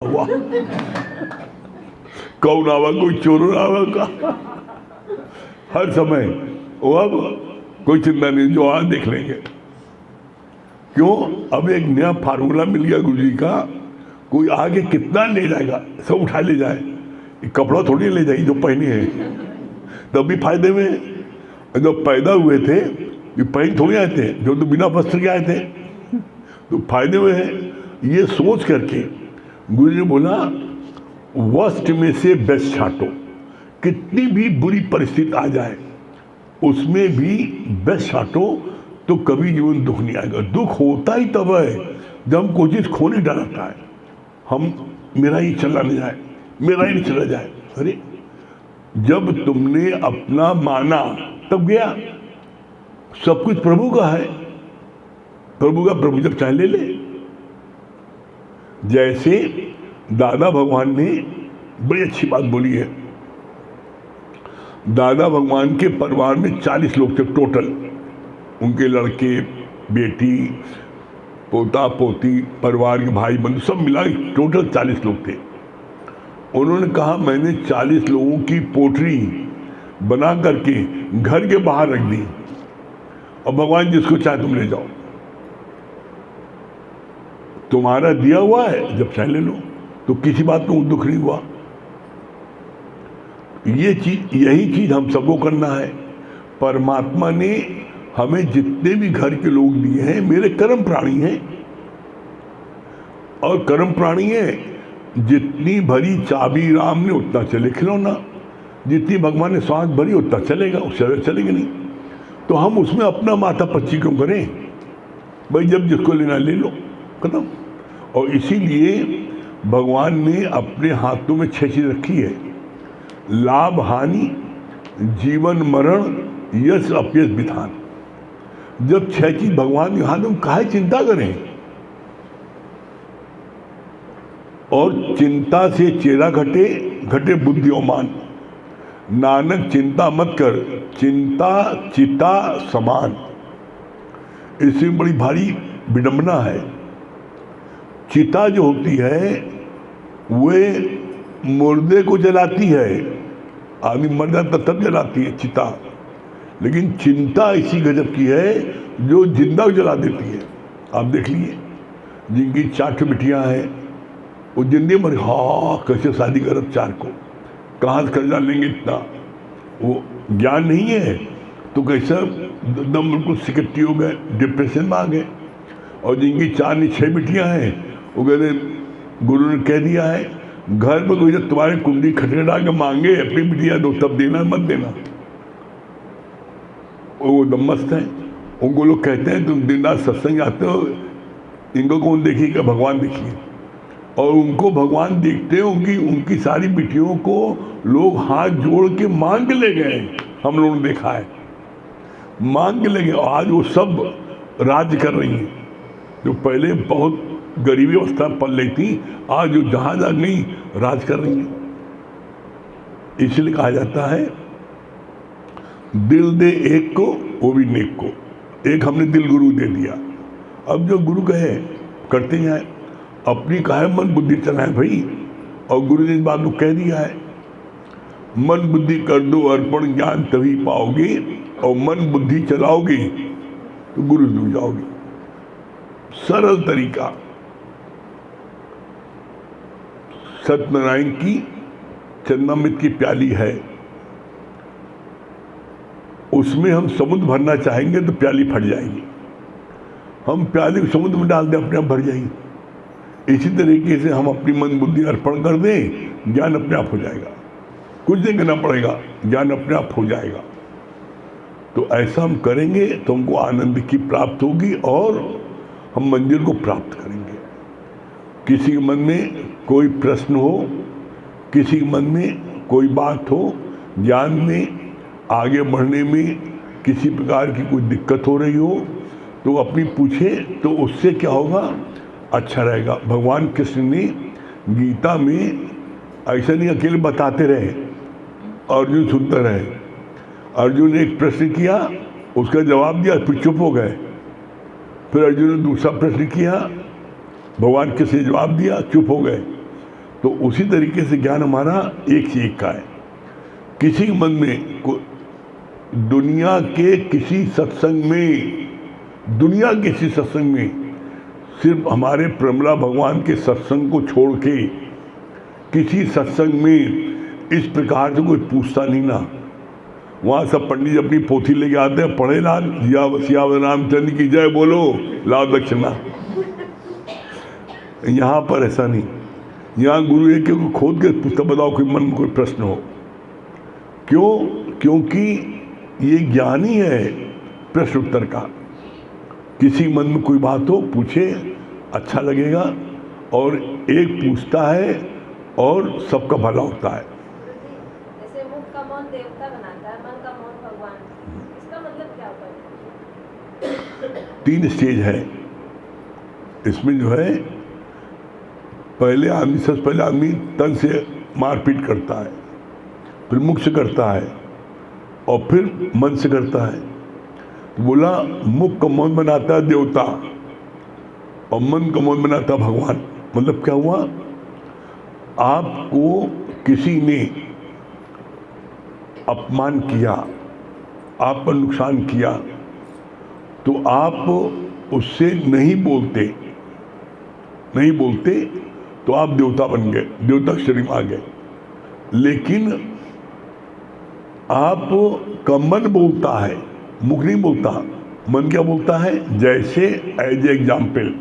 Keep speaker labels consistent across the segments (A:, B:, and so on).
A: वाह, कौन आवा, कोई चोर आवा का, हर समय वो, अब कोई चिंता नहीं, जो आज देख लेंगे। क्यों? अब एक नया फार्मूला मिल गया गुरु जी का, कोई आगे कितना ले जाएगा, सब उठा ले जाए, कपड़ा थोड़ी ले जाए जो पहने हैं, तब भी फायदे में। जब पैदा हुए थे ये पहन थोड़ी आए थे, जो तो बिना वस्त्र के आए थे, तो फायदे में है। ये सोच करके गुरु जी ने बोला वस्त्र में से बेस्ट छांटो, कितनी भी बुरी परिस्थिति आ जाए उसमें भी बेस्ट छांटो, तो कभी जीवन दुख नहीं आएगा। दुख होता ही तब है जब हम कोई चीज़ खोने डरता है, हम मेरा ही चला नहीं जाए, मेरा ही नहीं चला जाए। अरे जब तुमने अपना माना तब गया, सब कुछ प्रभु का है, प्रभु का प्रभु जब चाहे ले ले। जैसे दादा भगवान ने बड़ी अच्छी बात बोली है। दादा भगवान के परिवार में 40 लोग थे टोटल, उनके लड़के, बेटी, पोता पोती, परिवार के भाई बंधु सब मिला टोटल 40 लोग थे। उन्होंने कहा मैंने 40 लोगों की पोटरी बना करके घर के बाहर रख दी, और भगवान जिसको चाहे तुम ले जाओ, तुम्हारा दिया हुआ है, जब चाहे ले लो, तो किसी बात को दुख नहीं हुआ। ये चीज, यही चीज हम सबको करना है। परमात्मा ने हमें जितने भी घर के लोग दिए हैं मेरे कर्म प्राणी हैं, और कर्म प्राणी है, जितनी भरी चाबी राम ने उतना चले खिलौना, जितनी भगवान ने सांस भरी उतना चलेगा, उससे चलेगा नहीं। तो हम उसमें अपना माथा पच्ची क्यों करें भाई, जब जिसको लेना ले लो, खत्म। और इसीलिए भगवान ने अपने हाथों में 6 चीज रखी है, लाभ हानि, जीवन मरण, यश अपयश विधान। जब 6 चीज भगवान के हाथ में, काहे चिंता करें। और चिंता से चेहरा घटे, घटे बुद्धि और मान। नानक चिंता मत कर, चिंता चिता समान। इसमें बड़ी भारी विडंबना है। चिता जो होती है वे मुर्दे को जलाती है, आदमी मर जाता तब जलाती है चिता, लेकिन चिंता इसी गजब की है जो जिंदा को जला देती है। आप देख लिए जिनकी 4 बिटियां हैं वो जिंदगी मर, हाँ कैसे शादी करब 4 को, कहाँ से कर्जा लेंगे इतना, वो ज्ञान नहीं है तो कैसा दम बिल्कुल सिकट्टी हो गए, डिप्रेशन में आ गए। और जिनकी 4 नहीं 6 बिटियां हैं वो कहते गुरु ने कह दिया है घर में कोई जब तुम्हारे कुंडी खटखटा के मांगे अपनी बिटिया दो तब देना, मत देना। वो दम मस्त है, उनको लोग कहते हैं तुम दिन रात सत्संग आते हो, इनको कौन देखिएगा, भगवान देखिए। और उनको भगवान देखते हैं, उनकी सारी बिटियों को लोग हाथ जोड़ के मांग के ले गए, हम लोगों ने देखा है, मांग के ले गए। आज वो सब राज्य कर रही हैं, जो पहले बहुत गरीबी अवस्था पल रही थी, आज जो जहाँ जा गई राज कर रही हैं। इसलिए कहा जाता है दिल दे एक को वो भी नेक को। एक हमने दिल गुरु दे दिया, अब जो गुरु कहे करते जाए, अपनी काहे मन बुद्धि चलाए भाई। और गुरु ने इस बात को कह दिया है, मन बुद्धि कर दो अर्पण ज्ञान तभी पाओगे, और मन बुद्धि चलाओगे तो गुरु डूब जाओगे। सरल तरीका। सत्यनारायण की चरणामृत की प्याली है, उसमें हम समुद्र भरना चाहेंगे तो प्याली फट जाएगी। हम प्याली को समुद्र में डाल दें अपने आप भर जाएगी। इसी तरीके से हम अपनी मन बुद्धि अर्पण कर दें, ज्ञान अपने आप हो जाएगा, कुछ नहीं करना पड़ेगा, ज्ञान अपने आप हो जाएगा। तो ऐसा हम करेंगे तो हमको आनंद की प्राप्ति होगी और हम मंजिल को प्राप्त करेंगे। किसी के मन में कोई प्रश्न हो, किसी के मन में कोई बात हो, ज्ञान में आगे बढ़ने में किसी प्रकार की कोई दिक्कत हो रही हो, तो अपनी पूछे, तो उससे क्या होगा, अच्छा रहेगा। भगवान कृष्ण ने गीता में ऐसा नहीं अकेले बताते रहे, अर्जुन सुनते रहे। अर्जुन ने एक प्रश्न किया, उसका जवाब दिया, फिर चुप हो गए। फिर अर्जुन ने दूसरा प्रश्न किया, भगवान कृष्ण ने जवाब दिया, चुप हो गए। तो उसी तरीके से ज्ञान हमारा एक से एक का है। किसी मन में दुनिया के किसी सत्संग में सिर्फ हमारे प्रमला भगवान के सत्संग को छोड़ के किसी सत्संग में इस प्रकार से कोई पूछता नहीं ना। वहाँ सब पंडित अपनी पोथी लेके आते हैं, पढ़े लाल सियावर रामचंद्र की जय बोलो, लाओ दक्षिणा। यहाँ पर ऐसा नहीं। यहाँ गुरु एक खोद के पुस्तक बताओ, कोई मन में कोई प्रश्न हो। क्यों? क्योंकि ये ज्ञान ही है प्रश्न उत्तर का। किसी मन में कोई बात हो पूछे, अच्छा लगेगा। और एक पूछता है और सबका भला होता है।
B: जैसे मुख का मौन देवता बनाता है, मन का मौन भगवान, इसका मतलब क्या होता है?
A: 3 स्टेज है इसमें जो है। पहले आदमी तन से मारपीट करता है, फिर मुख से करता है और फिर मन से करता है। तो बोला मुख का मौन बनाता है देवता और मन का मौन बनाता है भगवान। मतलब क्या हुआ? आपको किसी ने अपमान किया, आप पर नुकसान किया, तो आप उससे नहीं बोलते तो आप देवता बन गए, देवता शरीर में आ गए। लेकिन आप का मन बोलता है, मुख नहीं बोलता। मन क्या बोलता है? जैसे एज एग्जाम्पल,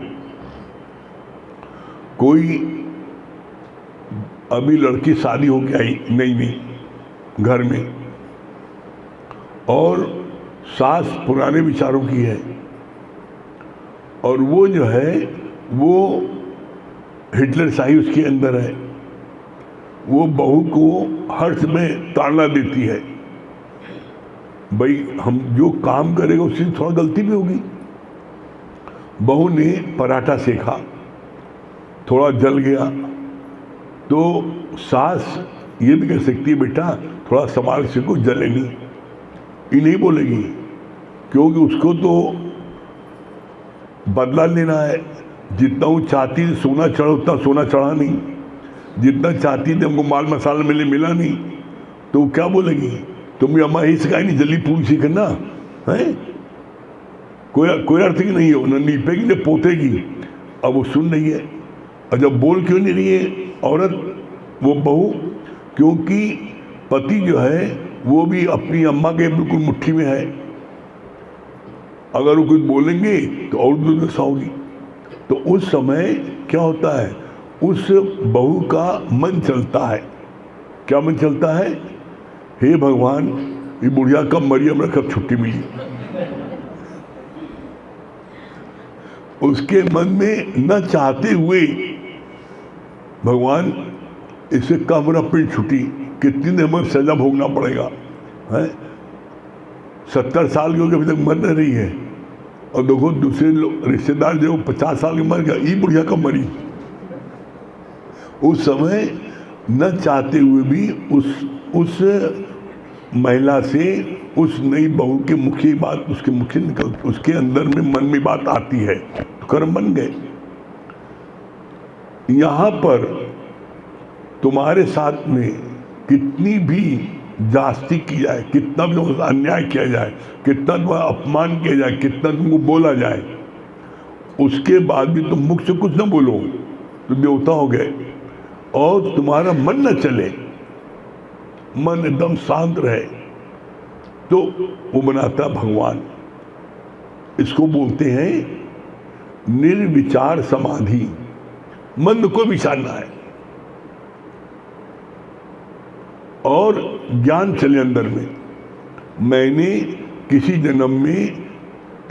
A: कोई अभी लड़की शादी हो के आई नई घर में, और सास पुराने विचारों की है, और वो जो है वो हिटलर शाही उसके अंदर है। वो बहू को हर्ष में ताड़ना देती है, भाई हम जो काम करेगा उससे थोड़ा गलती भी होगी। बहू ने पराठा सेका, थोड़ा जल गया, तो सास ये भी कह सकती है बेटा थोड़ा संभाल से को जले नहीं, ये नहीं बोलेगी, क्योंकि उसको तो बदला लेना है। जितना वो चाहती थी सोना चढ़ा, उतना सोना चढ़ा नहीं। जितना चाहती थी हमको माल मसाला मिला नहीं, तो वो क्या बोलेगी? तुम अम्मा ही सिखाई नहीं, जल्दी पूरी सीखना है। कोई अर्थ ही नहीं हो, न नीपेगी न पोतेगी। अब वो सुन रही है, और जब बोल क्यों नहीं रही है औरत, वो बहू? क्योंकि पति जो है वो भी अपनी अम्मा के बिल्कुल मुट्ठी में है। अगर वो कुछ बोलेंगे तो और दुर्दशा होगी। तो उस समय क्या होता है? उस बहू का मन चलता है। क्या मन चलता है? हे भगवान, ये बुढ़िया कब मरी, हमरा कब छुट्टी मिली। उसके मन में न चाहते हुए, भगवान इसे कब हमरा पिंड छुट्टी, कितनी देर में सजा भोगना पड़ेगा है। 70 साल की होकर अभी तक मर नहीं रही है, और देखो दूसरे रिश्तेदार जो 50 साल के मर गया, ये बुढ़िया कब मरी। उस समय न चाहते हुए भी उस महिला से, उस नई बहू के मुख की बात उसके मुख से निकल, उसके अंदर में मन में बात आती है, तो कर्म बन गए। यहाँ पर तुम्हारे साथ में कितनी भी जास्ती की जाए, कितना भी अन्याय किया जाए, कितना तुम्हारा अपमान किया जाए, कितना तुमको बोला जाए, उसके बाद भी तुम मुख से कुछ ना बोलो तो देवता हो गए। और तुम्हारा मन न चले, मन एकदम शांत रहे, तो वो बनाता भगवान। इसको बोलते हैं निर्विचार समाधि। मन में कोई विचार ना है और ज्ञान चले अंदर में। मैंने किसी जन्म में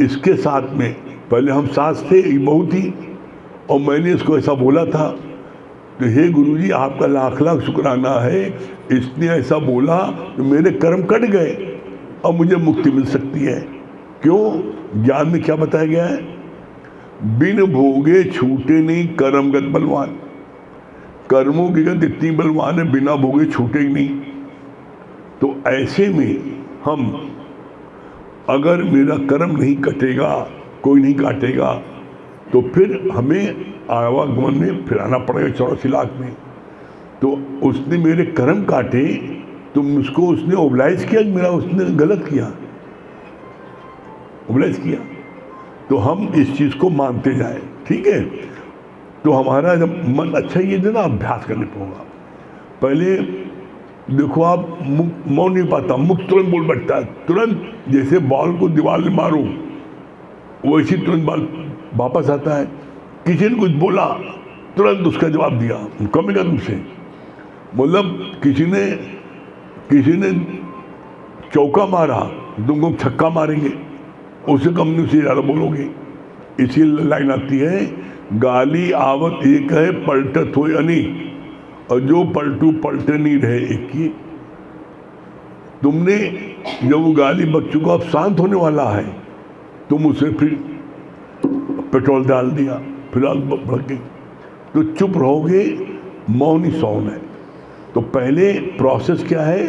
A: इसके साथ में, पहले हम सास थे, ये बहू थी, और मैंने इसको ऐसा बोला था, तो हे गुरुजी आपका लाख लाख शुक्राना है, इसने ऐसा बोला तो मेरे कर्म कट गए, अब मुझे मुक्ति मिल सकती है। क्यों? ज्ञान में क्या बताया गया है? बिन भोगे छूटे नहीं कर्मगत बलवान। कर्मों की गत इतनी बलवान है, बिना भोगे छूटे ही नहीं। तो ऐसे में हम, अगर मेरा कर्म नहीं कटेगा, कोई नहीं काटेगा, तो फिर हमें आवागमन में फिर आना पड़ेगा 84 लाख में। तो उसने मेरे कर्म काटे, तो मुझको उसने ओबलाइज किया कि मेरा उसने गलत किया, ओबलाइज किया। तो हम इस चीज़ को मानते जाए, ठीक है। तो हमारा जब मन अच्छा, ये जो ना अभ्यास करने होगा। पहले देखो आप मौन नहीं पाता, मुख तुरंत बोल बैठता है, तुरंत जैसे बॉल को दीवार में मारो वैसे तुरंत बॉल वापस आता है। किसी ने कुछ बोला तुरंत उसका जवाब दिया, कमेगा तुमसे। मतलब किसी ने चौका मारा, तुमको छक्का मारेंगे, उससे कम से ज़्यादा बोलोगे। इसी लाइन आती है, गाली आवत एक है पलटत हो अनी, और जो पलटू पलटे नहीं रहे एक ही। तुमने जब वो गाली बच्चों को अब शांत होने वाला है, तुम उसे फिर पेट्रोल डाल दिया, फिर आग बढ़ गई, तो चुप रहोगे, मौन ही सौन है। तो पहले प्रोसेस क्या है,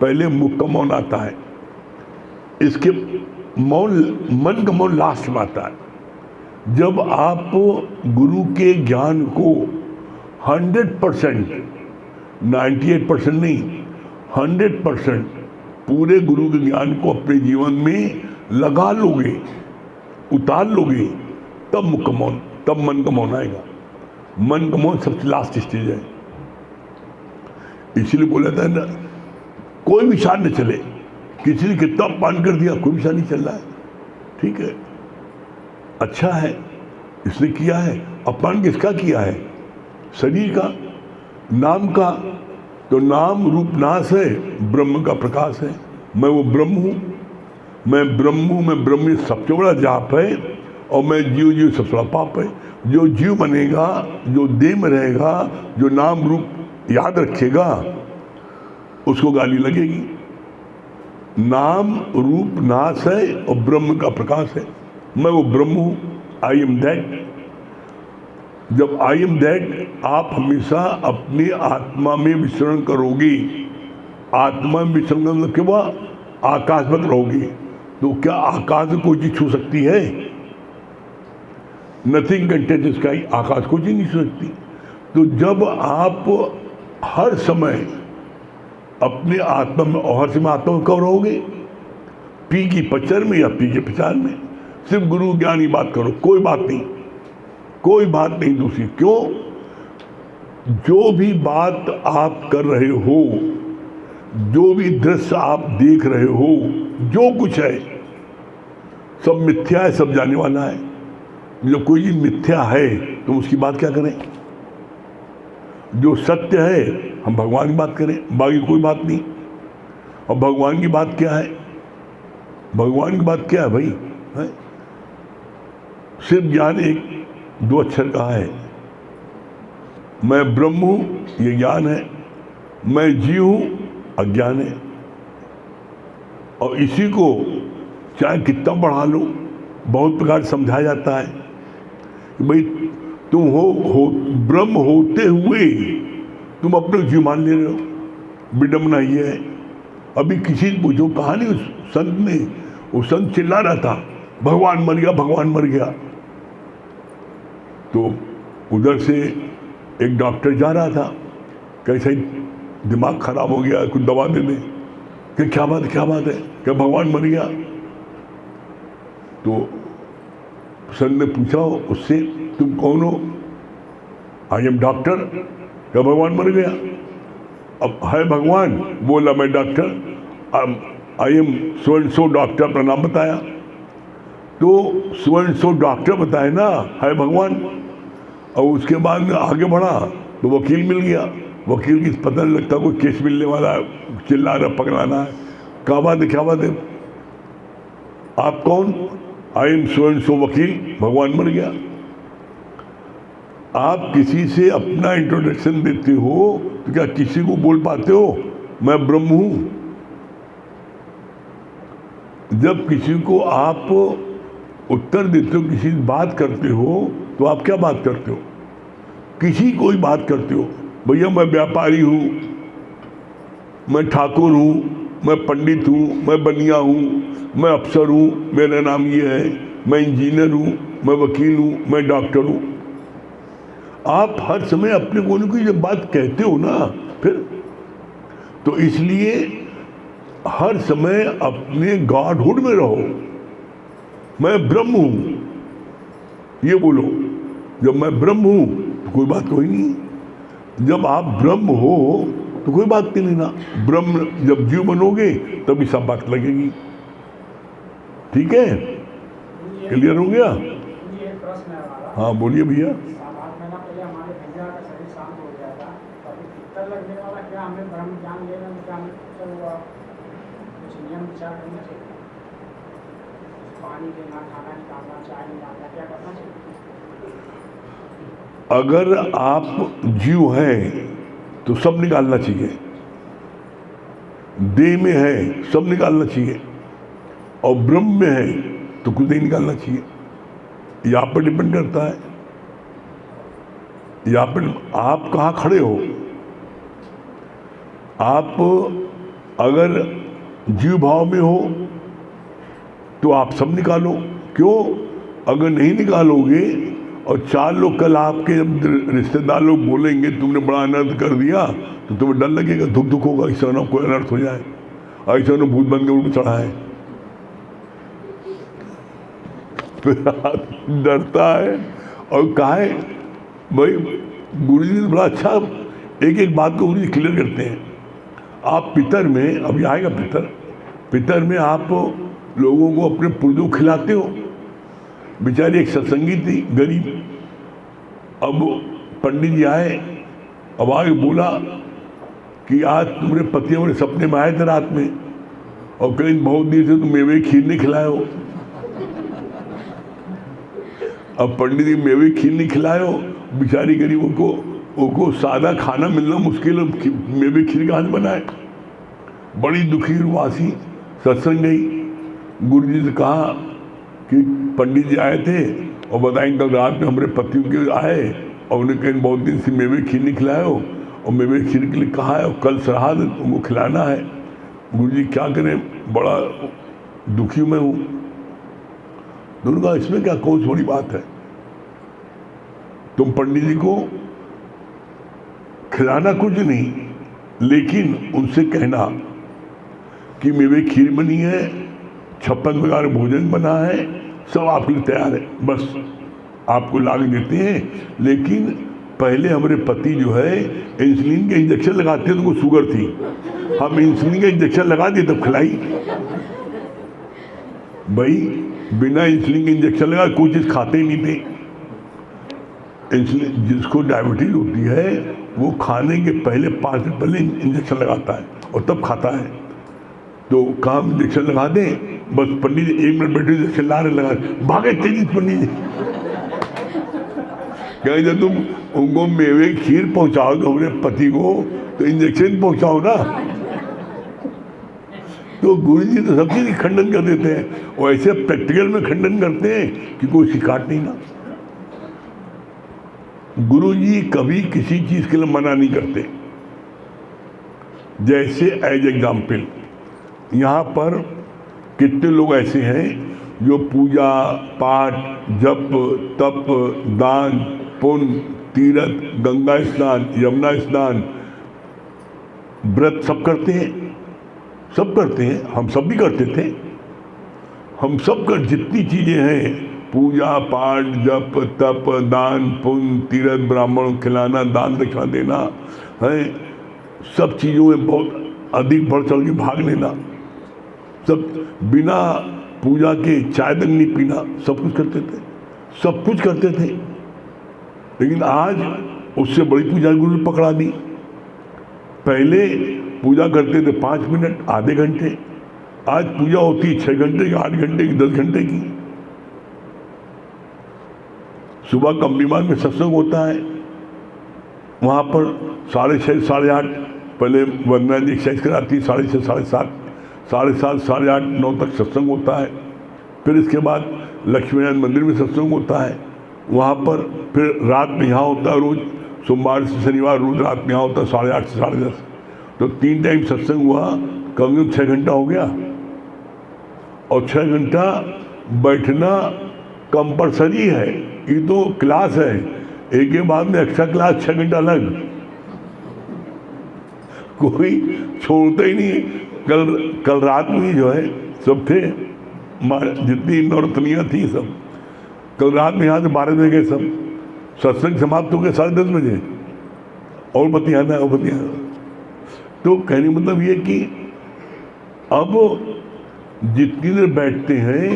A: पहले मुख का मौन आता है, इसके मौन, मन का मौन लास्ट में आता है। जब आप गुरु के ज्ञान को 100%, 98% नहीं, 100% पूरे गुरु के ज्ञान को अपने जीवन में लगा लोगे, उतार लोगे, तब मुख का मौन, तब मन का मौन आएगा। मन का मौन सबसे लास्ट स्टेज है। इसीलिए बोला था ना, कोई विचार न चले, किसी ने कितना पान कर दिया, कोई विचार नहीं चल रहा है, ठीक है, अच्छा है, इसने किया है। अपमान किसका किया है? शरीर का, नाम का। तो नाम रूप नाश है, ब्रह्म का प्रकाश है। मैं वो ब्रह्म हूँ, मैं ब्रह्म हूँ, मैं ब्रह्म सबसे बड़ा जाप है, और मैं जीव सबसे बड़ा पाप है। जो जीव बनेगा, जो देह में रहेगा, जो नाम रूप याद रखेगा, उसको गाली लगेगी। नाम रूप नाश है और ब्रह्म का प्रकाश है। मैं वो ब्रह्म हूँ, आई एम दैट। जब आई एम दैट, आप हमेशा अपनी आत्मा में विचरण करोगे। आत्मा में विचरण करने के बाद आकाश में रहोगे। तो क्या आकाश में कोई चीज छू सकती है? Nothing can touch the sky, आकाश को चीज नहीं छू सकती। तो जब आप हर समय अपने आत्मा में, और हर समय आत्मा में कब रहोगे? पी की पचर में या पी के प्रचार में। सिर्फ गुरु ज्ञान की बात करो, कोई बात नहीं, कोई बात नहीं दूसरी। क्यों? जो भी बात आप कर रहे हो, जो भी दृश्य आप देख रहे हो, जो कुछ है सब मिथ्या है, सब जाने वाला है। जब कोई चीज मिथ्या है तो उसकी बात क्या करें? जो सत्य है हम भगवान की बात करें, बाकी कोई बात नहीं। और भगवान की बात क्या है? भगवान की बात क्या है भाई? है? सिर्फ ज्ञान एक दो अक्षर का है। मैं ब्रह्म हूं, ये ज्ञान है। मैं जीव हूं, अज्ञान है। और इसी को चाहे कितना बढ़ा लो, बहुत प्रकार समझाया जाता है कि भाई तुम हो ब्रह्म होते हुए तुम अपने जीव मान ले रहे हो। विडम्बना ये है। अभी किसी से पूछो, कहानी उस संत ने, वो संत चिल्ला रहा था, भगवान मर गया, भगवान मर गया। तो उधर से एक डॉक्टर जा रहा था, कैसे दिमाग खराब हो गया, कुछ दवा दे दें। कि क्या बात है? क्या भगवान मर गया? तो संत ने पूछा उससे, तुम कौन हो? I am doctor. क्या भगवान मर गया? अब है भगवान? बोला मैं doctor, I am so and so doctor, अपना नाम बताया। तो सो एंड सो डॉक्टर बताए ना, है भगवान। और उसके बाद में आगे बढ़ा तो वकील मिल गया। वकील की पता नहीं लगता कोई केस मिलने वाला है, चिल्ला रहा, पकड़ाना है। क्या बात है? आप कौन? I am so and so वकील, भगवान मर गया। आप किसी से अपना इंट्रोडक्शन देते हो तो क्या किसी को बोल पाते हो मैं ब्रह्म हूं? जब किसी को आप उत्तर देते हो, किसी से बात करते हो, तो आप क्या बात करते हो? किसी कोई बात करते हो, भैया मैं व्यापारी हूं, मैं ठाकुर हूं, मैं पंडित हूं, मैं बनिया हूं, मैं अफसर हूं, मेरा नाम ये है, मैं इंजीनियर हूं, मैं वकील हूं, मैं डॉक्टर हूं। आप हर समय अपने को की जब बात कहते हो ना, फिर तो इसलिए हर समय अपने गॉडहुड में रहो। मैं ब्रह्म हूं, ये बोलो। जब मैं ब्रह्म हूं तो कोई बात कोई नहीं। जब आप ब्रह्म हो तो कोई बात नहीं लेना। ब्रह्म जब जीव बनोगे तभी सब बात लगेगी। ठीक है, क्लियर हो गया?
C: ये प्रश्न है हमारा।
A: हाँ बोलिए भैया।
C: 7-8 महीना पहले हमारे भैया का शरीर शांत हो गया था, तो अभी पिक्चर लगने वाला क्या हमें ब्रह्म ज्ञान लेना में क्या हमें पिक्चर हुआ, कुछ नियम विचार करना चाहिए? पानी लेना, खाना निकालना, चाय निकालना, क्या करना चाहिए?
A: अगर आप जीव हैं तो सब निकालना चाहिए, देह में है सब निकालना चाहिए, और ब्रह्म में है तो कुछ नहीं निकालना चाहिए। यहाँ पर डिपेंड करता है, यहाँ पर आप कहाँ खड़े हो। आप अगर जीव भाव में हो तो आप सब निकालो। क्यों? अगर नहीं निकालोगे और 4 लोग कल आपके जब रिश्तेदार लोग बोलेंगे तुमने बड़ा अनर्थ कर दिया, तो तुम्हें डर लगेगा, दुख दुख होगा, ऐसा ना कोई अनर्थ हो जाए, ऐसा ना भूत बन के उनको चढ़ा है। डरता है। और कहा है भाई, गुरु जी ने बड़ा अच्छा एक एक बात को गुरु जी क्लियर करते हैं। आप पितर में, अभी आएगा पितर में आप लोगों को अपने पुरजों खिलाते हो। बेचारी एक सत्संगी थी गरीब, अब पंडित जी आए, अब आगे बोला कि आज तुम्हारे पति हमारे सपने में आए थे रात में, और कहीं बहुत देर से तुम मेवे खीर नहीं खिलाए हो। अब पंडित जी मेवे खीर नहीं खिलाए हो, बेचारी गरीबों को सादा खाना मिलना मुश्किल है, मेवे खीर कहाँ से बनाए। बड़ी दुखी रुआसी सत्संग गई, गुरु जी से कहा कि पंडित जी आए थे और बताएं कल रात में हमारे पतियों के आए और उन्हें कहीं बहुत दिन से मेवे खीर नहीं खिलाए हो, और मेवे खीर के लिए कहा है और कल श्राद्ध उनको खिलाना है। गुरु जी क्या करें, बड़ा दुखी मैं हूँ। दोनों कहा इसमें क्या कौन सी बड़ी बात है, तुम पंडित जी को खिलाना कुछ नहीं, लेकिन उनसे कहना कि मेवे खीर बनी है, 56 प्रकार भोजन बना है, सब आपके लिए तैयार है, बस आपको ला के देते हैं। लेकिन पहले हमारे पति जो है इंसुलिन के इंजेक्शन लगाते हैं, तो उनको शुगर थी, हम इंसुलिन का इंजेक्शन लगा दिए तब खिलाई। भाई बिना इंसुलिन के इंजेक्शन लगा कोई चीज़ खाते ही नहीं थे। इंसुलिन, जिसको डायबिटीज होती है वो खाने के पहले 5 दिन पहले इंजेक्शन लगाता है और तब खाता है। तो काम इंजेक्शन लगा दें, बस पंडित जी 1 मिनट बैठे इंजेक्शन ला रहे, लगा भागे तेजी पंडित जी। कहें जब तुम उनको मेवे खीर पहुंचाओ तो हमारे पति को, तो इंजेक्शन पहुंचाओ ना। तो गुरु जी तो सब चीज़ खंडन कर देते हैं, और ऐसे प्रैक्टिकल में खंडन करते हैं कि कोई शिकायत नहीं ना। गुरु जी कभी किसी चीज़ के लिए मना नहीं करते। जैसे एज एग्जाम्पल यहाँ पर कितने लोग ऐसे हैं जो पूजा पाठ, जप, तप, दान, पुण्य, तीर्थ, गंगा स्नान, यमुना स्नान, व्रत सब करते हैं, सब करते हैं। हम सब भी करते थे। हम सब कर जितनी चीज़ें हैं, पूजा पाठ, जप, तप, दान, पुण्य, तीर्थ, ब्राह्मण खिलाना, दान दक्षिणा देना है, सब चीज़ों में बहुत अधिक बढ़ चढ़ के भाग लेना, सब बिना पूजा के चाय तक नहीं पीना, सब कुछ करते थे, सब कुछ करते थे। लेकिन आज उससे बड़ी पूजा गुरु ने पकड़ा दी। पहले पूजा करते थे 5 मिनट, आधे घंटे, आज पूजा होती है 6 घंटे की, 8 घंटे की, 10 घंटे की। सुबह कंपनी बाग में सत्संग होता है, वहाँ पर 6:30, 8:30 पहले वंदना जी एक्सरसाइज कराती है, 6:30, 7:30, 7:30, 8:30, 9 तक सत्संग होता है। फिर इसके बाद लक्ष्मीनारायण मंदिर में सत्संग होता है, वहाँ पर फिर रात में यहाँ होता है, रोज़ सोमवार से शनिवार रोज़ रात में यहाँ होता है 8:30 से 10:30। तो 3 टाइम सत्संग हुआ, कम से कम 6 घंटा हो गया। और 6 घंटा बैठना कंपलसरी है, ये तो क्लास है, एक के बाद में एक्स्ट्रा क्लास 6 घंटा अलग, कोई छोड़ता ही नहीं। कल रात में जो है सब थे, जितनी नौरतनियाँ थी सब, कल रात में यहाँ से 12 बजे गए सब, सत्संग समाप्त हो गए 10:30 बजे, और बतियाना और बतियाना। तो कहने मतलब ये कि अब जितनी देर बैठते हैं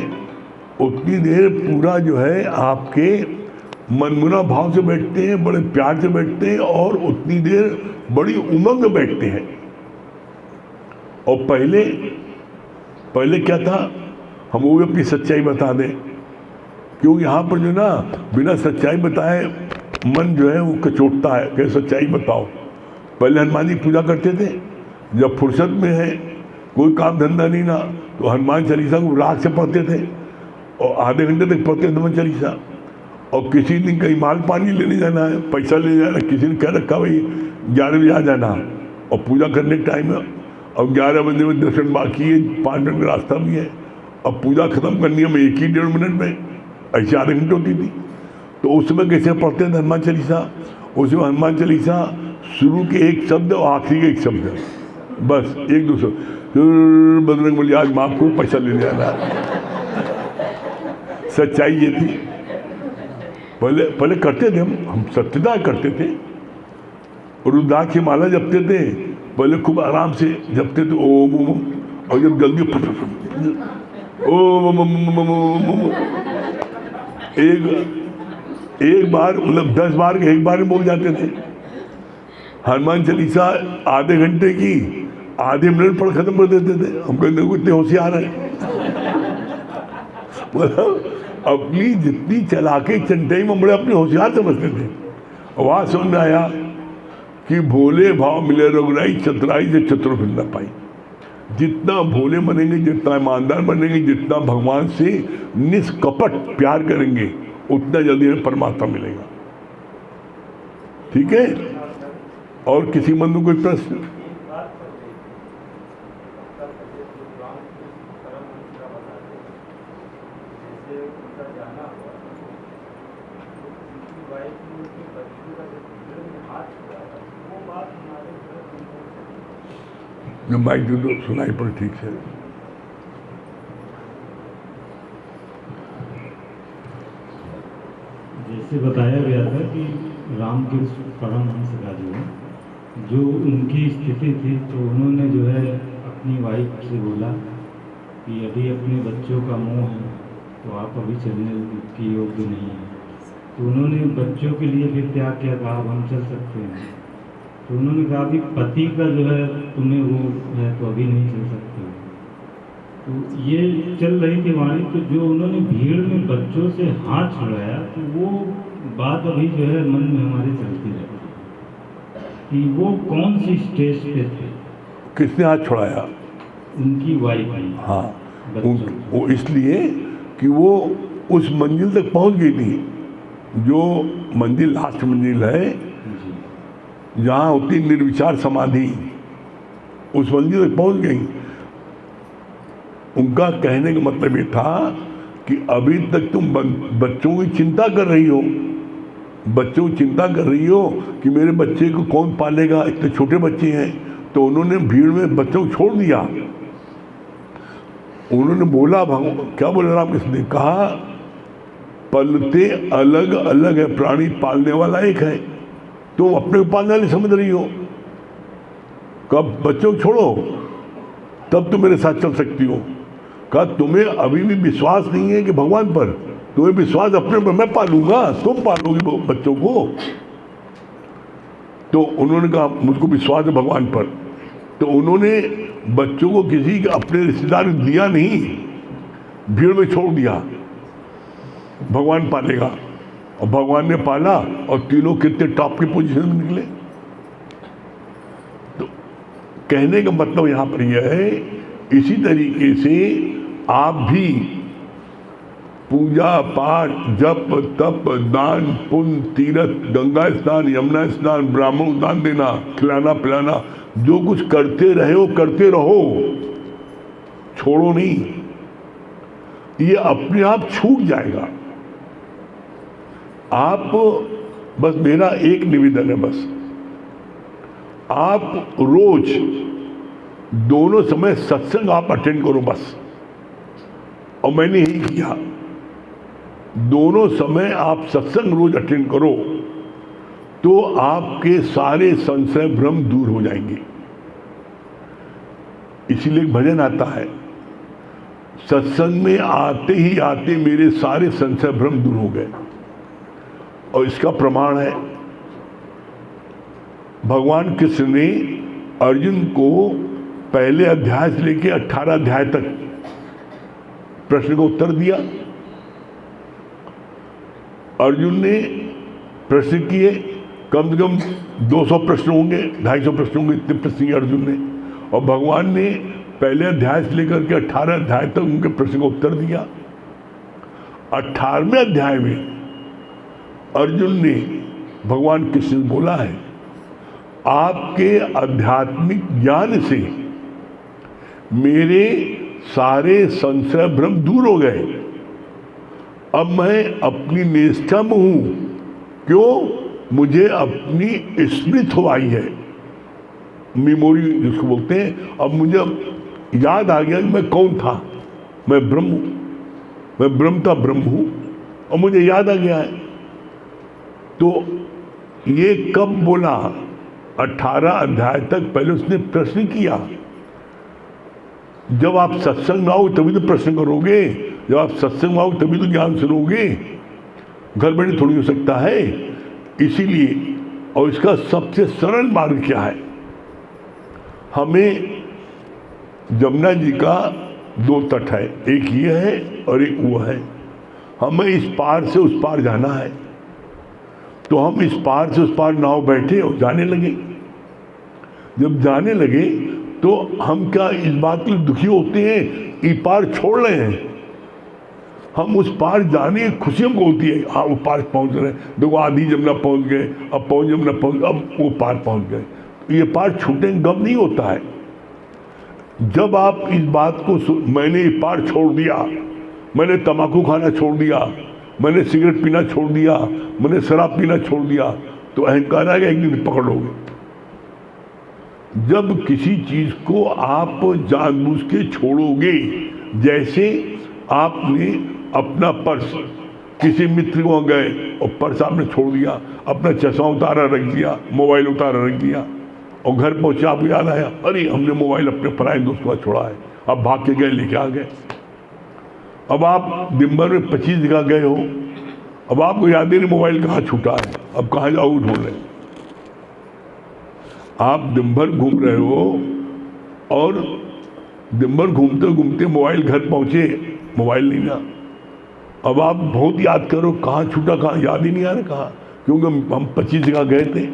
A: उतनी देर पूरा जो है आपके मनमुना भाव से बैठते हैं, बड़े प्यार से बैठते हैं, और उतनी देर बड़ी उमंग में बैठते हैं। और पहले क्या था, हम वो भी अपनी सच्चाई बता दें, क्योंकि यहाँ पर जो ना बिना सच्चाई बताए मन जो है वो कचोटता है कि सच्चाई बताओ। पहले हनुमान जी पूजा करते थे, जब फुर्सत में है कोई काम धंधा नहीं ना, तो हनुमान चालीसा को राग से पढ़ते थे और आधे घंटे तक पढ़ते थे हनुमान चालीसा। और किसी दिन कहीं माल पानी लेने जाना है, पैसा लेने जाना, किसी ने कह रखा भाई 11 बजे आ जाना, और पूजा करने का टाइम है, अब 11 बजे में 10 मिनट बाकी है, 5 मिनट का रास्ता भी है, अब पूजा खत्म करनी है मैं 1 ही 1.5 मिनट में, ऐसे आधे घंटे होती थी। तो उस समय कैसे पढ़ते थे हनुमान चालीसा? उसमें हनुमान चालीसा शुरू के एक शब्द और आखिरी के एक शब्द, बस एक दूसरे बजरंग बली आज माँ को पैसा लेने आना। सच्चाई ये थी। पहले करते थे हम सत्यता करते थे, रुद्राक्ष की माला जपते थे, पहले खूब आराम से जपते थे ओम ओम, और जब जल्दी ओम एक बार मतलब 10 बार के एक बार में बोल जाते थे। हनुमान चालीसा आधे घंटे की आधे मिनट पढ़ खत्म कर देते थे। हम कहते हैं इतने होशियार है। मतलब अपनी जितनी चलाके चंटाई में बड़े अपने होशियार समझते थे। वहाँ समझ में आया कि भोले भाव मिले रघुराई, चतुराई से चतुर फिर न पाई। जितना भोले बनेंगे, जितना ईमानदार बनेंगे, जितना भगवान से निष्कपट प्यार करेंगे, उतना जल्दी हमें परमात्मा मिलेगा। ठीक है? और किसी मन में कोई प्रश्न? माइक दे दो, सुनाई पर ठीक से।
D: जैसे बताया गया था कि रामकृष्ण परमहंस का जो उनकी स्थिति थी, तो उन्होंने जो है अपनी वाइफ से बोला कि अभी अपने बच्चों का मोह है, तो आप अभी चलने की योग्य नहीं है। तो उन्होंने बच्चों के लिए फिर क्या क्या कहा, हम चल सकते हैं। तो उन्होंने कहा कि पति का जो है तुम्हें वो है, तो अभी नहीं चल सकते। तो ये चल रही थी वाणी। तो जो उन्होंने भीड़ में बच्चों से हाथ छुड़ाया, तो वो बात अभी जो है मन में हमारे चलती रहती है कि वो कौन सी स्टेज पे थे।
A: किसने हाथ छुड़ाया?
D: उनकी वाइफ।
A: हाँ, वो इसलिए कि वो उस मंजिल तक पहुंच गई थी, जो मंजिल लास्ट मंजिल है, जहाँ होती निर्विचार समाधि, उस मंजिल तक पहुंच गई। उनका कहने का मतलब ये था कि अभी तक तुम बच्चों की चिंता कर रही हो, बच्चों की चिंता कर रही हो कि मेरे बच्चे को कौन पालेगा, इतने छोटे बच्चे हैं। तो उन्होंने भीड़ में बच्चों को छोड़ दिया। उन्होंने बोला, क्या बोला रामकृष्ण ने? कहा पलते अलग अलग है प्राणी, पालने वाला एक है। तुम अपने को पालने वाले समझ रही हो, कब बच्चों को छोड़ो तब तुम मेरे साथ चल सकती हो। कहा तुम्हें अभी भी विश्वास नहीं है कि भगवान पर, तुम्हें विश्वास अपने पर, मैं पालूंगा, तुम पालोगी बच्चों को। तो उन्होंने कहा मुझको विश्वास है भगवान पर। तो उन्होंने बच्चों को किसी अपने रिश्तेदार को दिया नहीं, भीड़ में छोड़ दिया, भगवान पालेगा। और भगवान ने पाला, और तीनों कितने टॉप की पोजीशन में निकले। तो कहने का मतलब यहाँ पर यह है, इसी तरीके से आप भी पूजा पाठ, जप तप, दान पुण्य, तीर्थ, गंगा स्नान, यमुना स्नान, ब्राह्मण को दान देना, खिलाना पिलाना, जो कुछ करते रहो, छोड़ो नहीं। ये अपने आप छूट जाएगा। आप बस मेरा एक निवेदन है, बस आप रोज दोनों समय सत्संग आप अटेंड करो बस। और मैंने यही किया, दोनों समय आप सत्संग रोज अटेंड करो तो आपके सारे संशय भ्रम दूर हो जाएंगे। इसीलिए एक भजन आता है, सत्संग में आते ही आते मेरे सारे संशय भ्रम दूर हो गए। और इसका प्रमाण है, भगवान कृष्ण ने अर्जुन को पहले अध्याय से लेकर 18 अध्याय तक प्रश्न का उत्तर दिया। अर्जुन ने प्रश्न किए, कम से कम 200 प्रश्न होंगे, 250 प्रश्न होंगे, इतने प्रश्न किए अर्जुन ने। और भगवान ने पहले अध्याय से लेकर के 18 अध्याय तक उनके प्रश्न का उत्तर दिया। 18वें अध्याय में अर्जुन ने भगवान कृष्ण ने बोला है, आपके आध्यात्मिक ज्ञान से मेरे सारे संशय भ्रम दूर हो गए। अब मैं अपनी निष्ठा में हूं। क्यों? मुझे अपनी स्मृति हो आई है, मेमोरी जिसको बोलते हैं। अब मुझे याद आ गया कि मैं कौन था, मैं ब्रह्म हूं, मैं ब्रह्म था, ब्रह्म हूं, और मुझे याद आ गया है। तो ये कब बोला? 18 अध्याय तक पहले उसने प्रश्न किया। जब आप सत्संग में आओ तभी तो प्रश्न करोगे, जब आप सत्संग में आओ तभी तो ज्ञान सुनोगे, घर बैठे थोड़ी हो सकता है। इसीलिए, और इसका सबसे सरल मार्ग क्या है? हमें जमुना जी का 2 तट है, एक ये है और एक वो है। हमें इस पार से उस पार जाना है, तो हम इस पार से उस पार नाव बैठे और जाने लगे। जब जाने लगे तो हम क्या इस बात के लिए दुखी होते हैं ये पार छोड़ रहे हैं? हम उस पार जाने की खुशी हमको होती है, हाँ वो पार पहुंच रहे हैं, देखो आधी जमुना पहुंच गए, अब पौन जमुना पहुंच, अब वो पार पहुंच गए। ये पार छूटे गम नहीं होता है। जब आप इस बात को मैंने ये पार छोड़ दिया, मैंने तंबाकू खाना छोड़ दिया, मैंने सिगरेट पीना छोड़ दिया, मैंने शराब पीना छोड़ दिया, तो अहंकार आएगा, एक दिन पकड़ लोगे। जब किसी चीज को आप जानबूझ के छोड़ोगे, जैसे आपने अपना पर्स, किसी मित्र को गए और पर्स आपने छोड़ दिया, अपना चश्मा उतारा रख दिया, मोबाइल उतारा रख दिया, और घर पहुंचे आपको याद आया, अरे हमने मोबाइल अपने पराए दोस्त को छोड़ा है, अब भाग के गए लेके आ गए। अब आप दिन भर में 25 जगह गए हो, अब आपको याद ही नहीं मोबाइल कहाँ छूटा है, अब कहाँ जाओ ढूंढ। आप दिन भर घूम रहे हो और दिन भर घूमते घूमते मोबाइल घर पहुंचे, मोबाइल नहीं ना। अब आप बहुत याद करो कहाँ छूटा, कहाँ याद ही नहीं आ रहा कहाँ, क्योंकि हम 25 जगह गए थे,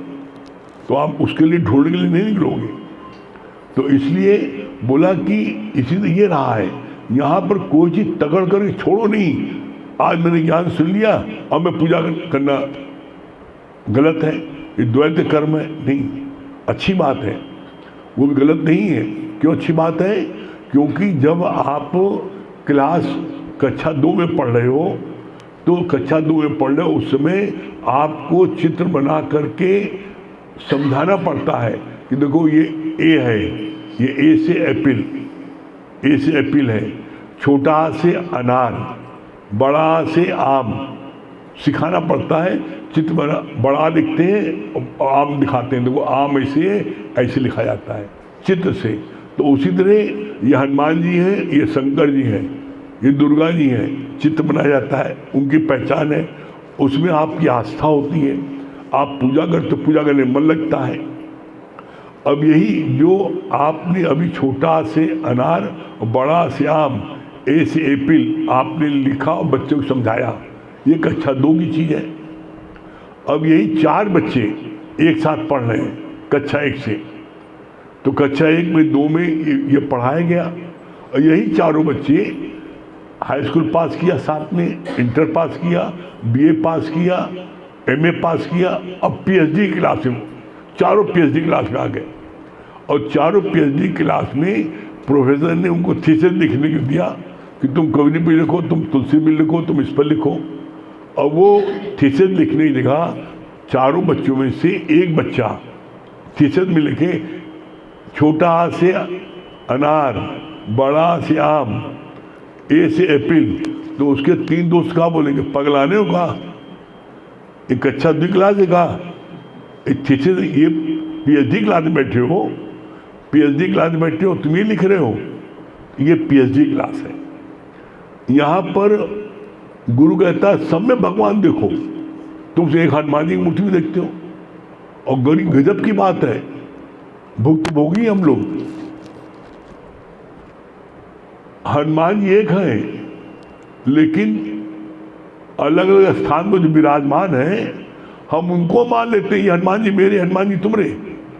A: तो आप उसके लिए ढूंढने के लिए नहीं निकलोगे। तो इसलिए बोला कि इसी तो ये रहा है, यहाँ पर कोई चीज़ तकड़ करके छोड़ो नहीं। आज मैंने ज्ञान सुन लिया, अब मैं पूजा करना गलत है, ये द्वैत कर्म है, नहीं, अच्छी बात है, वो भी गलत नहीं है। क्यों अच्छी बात है? क्योंकि जब आप क्लास कक्षा 2 में पढ़ रहे हो, तो कक्षा 2 में पढ़ रहे हो, उस समय आपको चित्र बना करके समझाना पड़ता है कि देखो ये ए है, ये ए से एप्पल, ए से एप्पल है, छोटा से अनार, बड़ा से आम, सिखाना पड़ता है। चित्र बड़ा लिखते हैं और आम दिखाते हैं, देखो आम ऐसे लिखा जाता है चित्र से। तो उसी तरह ये हनुमान जी हैं, ये शंकर जी हैं, ये दुर्गा जी हैं, चित्र बनाया जाता है, उनकी पहचान है, उसमें आपकी आस्था होती है, आप पूजा करते, पूजा करने मन लगता है। अब यही जो आपने अभी छोटा से अनार और बड़ा से आम, ए से एप्पल आपने लिखा और बच्चों को समझाया, ये कक्षा 2 की चीज़ है। अब यही 4 बच्चे एक साथ पढ़ रहे हैं कक्षा 1 से, तो कक्षा 1 में 2 में ये पढ़ाया गया, और यही चारों बच्चे हाई स्कूल पास किया, साथ में इंटर पास किया, बीए पास किया, एमए पास किया, अब पीएचडी क्लास में, चारों पीएचडी क्लास में आ गए। और चारों पीएचडी क्लास में प्रोफेसर ने उनको थीसिस लिखने को दिया कि तुम कविता भी लिखो, तुम तुलसी भी लिखो, तुम इस पर लिखो। और वो थीसिस लिखने की जगह चारों बच्चों में से एक बच्चा फीसद में लिखे, छोटा आ से अनार, बड़ा आ से आम, ए से एप्पल, तो उसके 3 दोस्त कहा बोलेंगे, पगलाने हो कहा, एक अच्छा 2 क्लास है कहा, ये पीएचडी क्लास में बैठे हो, पीएचडी क्लास में बैठे हो, तुम ये लिख रहे हो, ये पीएचडी क्लास है। यहाँ पर गुरु कहता है सब में भगवान देखो, तुमसे एक हनुमान जी की मूर्ति भी देखते हो। और गजब की बात है, भोगी हम लोग, हनुमान जी एक है, लेकिन अलग अलग स्थान पर जो विराजमान है, हम उनको मान लेते हैं, ये हनुमान जी मेरे, हनुमान जी तुम्हारे,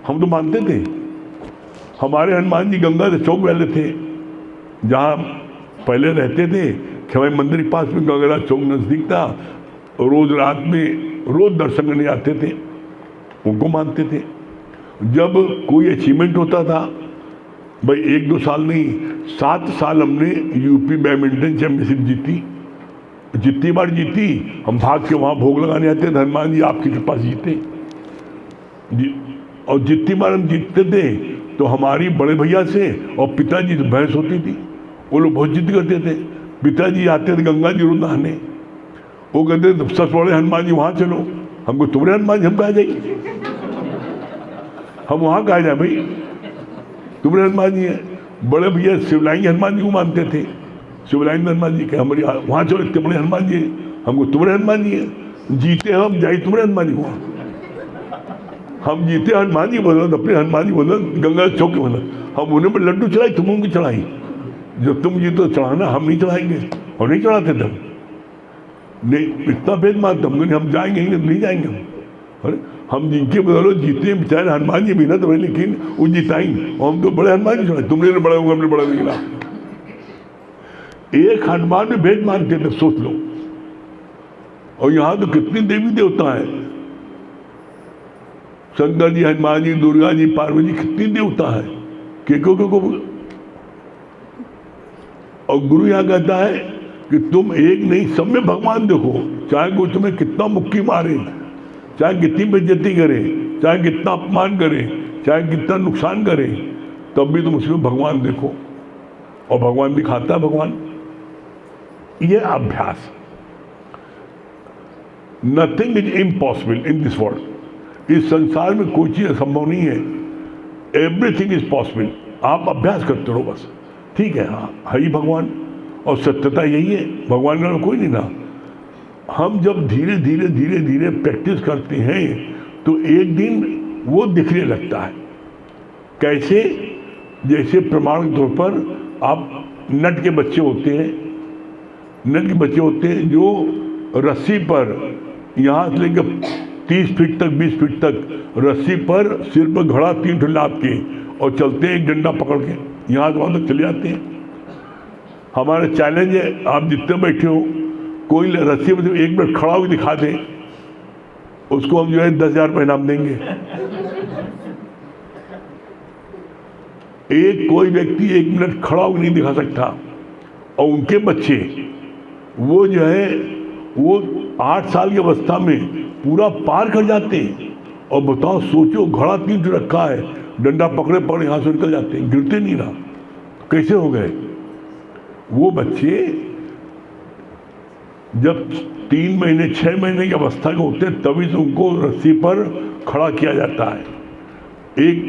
A: हम तो मानते थे। हमारे हनुमान जी गंगा से चौक वाले थे, जहाँ पहले रहते थे, खिवाई मंदिर के पास में गंगा चौक नजदीक था, रोज रात में रोज दर्शन करने आते थे, उनको मानते थे। जब कोई अचीवमेंट होता था, भाई 1-2 साल नहीं, 7 साल हमने यूपी बैडमिंटन चैंपियनशिप जीती, जितनी बार जीती हम भाग के वहाँ भोग लगाने आते थे, हनुमान जी आपकी कृपा से जीते। और जितनी बार हम जीतते थे तो हमारी बड़े भैया से और पिताजी से बहस होती थी, वो लोग बहुत जिद करते थे। पिताजी आते थे गंगा जी रोज नहाने, वो कहते थे सबसे बड़े हनुमान जी वहाँ चलो, हमको तुम्हारे हनुमान जी हम कहा जाइए, हम वहाँ कहा जाए भाई, तुम्हारे हनुमान जी हैं। बड़े भैया शिवलाइन हनुमान जी को मानते थे, शिवलाइन हनुमान जी के, हमारे वहाँ चलो इतने बड़े हनुमान जी, हमको तुम्हारे हनुमान जी हैं। जीते हम जाए तुम्हारे हनुमान जी वहाँ, हम जीते हनुमान जी बोलो, अपने हनुमान जी बोलो, गंगा चौक के बोलो, हम उन्हें पर लड्डू चढ़ाई, तुम उनकी चढ़ाई, जो तुम जीतो चढ़ाना, हम नहीं चढ़ाएंगे, और नहीं चढ़ाते तुम, नहीं इतना भेद मानते हम जाएंगे नहीं जाएंगे हम। अरे हम जिनके बदलो जीते बेचारे हनुमान जी भी ना तो, लेकिन वो जिताएंगे, और हम तो बड़े हनुमान जी चढ़ाए, तुमने बड़ा होगा, हमने बड़ा निकला। एक हनुमान में भेद मानते थे, सोच लो। और यहाँ तो कितनी देवी देवता है, शंकर जी, हनुमान जी, दुर्गा जी, पार्वती जी, कितनी देवता है, को। और गुरु यहाँ कहता है कि तुम एक नहीं, सब में भगवान देखो, चाहे कोई तुम्हें कितना मुक्की मारे, चाहे कितनी बेइज्जती करे, चाहे कितना अपमान करे, चाहे कितना नुकसान करे, तब भी तुम उसमें भगवान देखो, और भगवान दिखाता है भगवान। ये अभ्यास, nothing is impossible in this world, इस संसार में कोई चीज़ असंभव नहीं है, एवरीथिंग इज पॉसिबल। आप अभ्यास करते रहो बस, ठीक है। हाँ, है ही भगवान, और सत्यता यही है, भगवान का कोई नहीं ना। हम जब धीरे धीरे धीरे धीरे प्रैक्टिस करते हैं तो एक दिन वो दिखने लगता है। कैसे? जैसे प्रमाण के तौर पर आप नट के बच्चे होते हैं, नट के बच्चे होते हैं जो रस्सी पर यहाँ से लेकर 30 फीट तक 20 फीट तक रस्सी पर सिर पर घड़ा 3 ठो लाद के और चलते हैं, एक डंडा पकड़ के यहाँ से वहाँ तक चले जाते हैं। हमारा चैलेंज है, आप जितने बैठे हो, कोई रस्सी में 1 मिनट खड़ा होकर दिखा दे, उसको हम जो है 10,000 रुपये इनाम देंगे। एक कोई व्यक्ति 1 मिनट खड़ा होकर नहीं दिखा सकता, और उनके बच्चे वो जो है वो 8 साल की अवस्था में पूरा पार कर जाते हैं। और बताओ, सोचो, घड़ा 3 ठो रखा है, डंडा पकड़े पकड़े यहाँ से निकल जाते हैं, गिरते नहीं ना, कैसे हो गए? वो बच्चे जब 3 महीने 6 महीने की अवस्था के होते हैं तभी से उनको रस्सी पर खड़ा किया जाता है। एक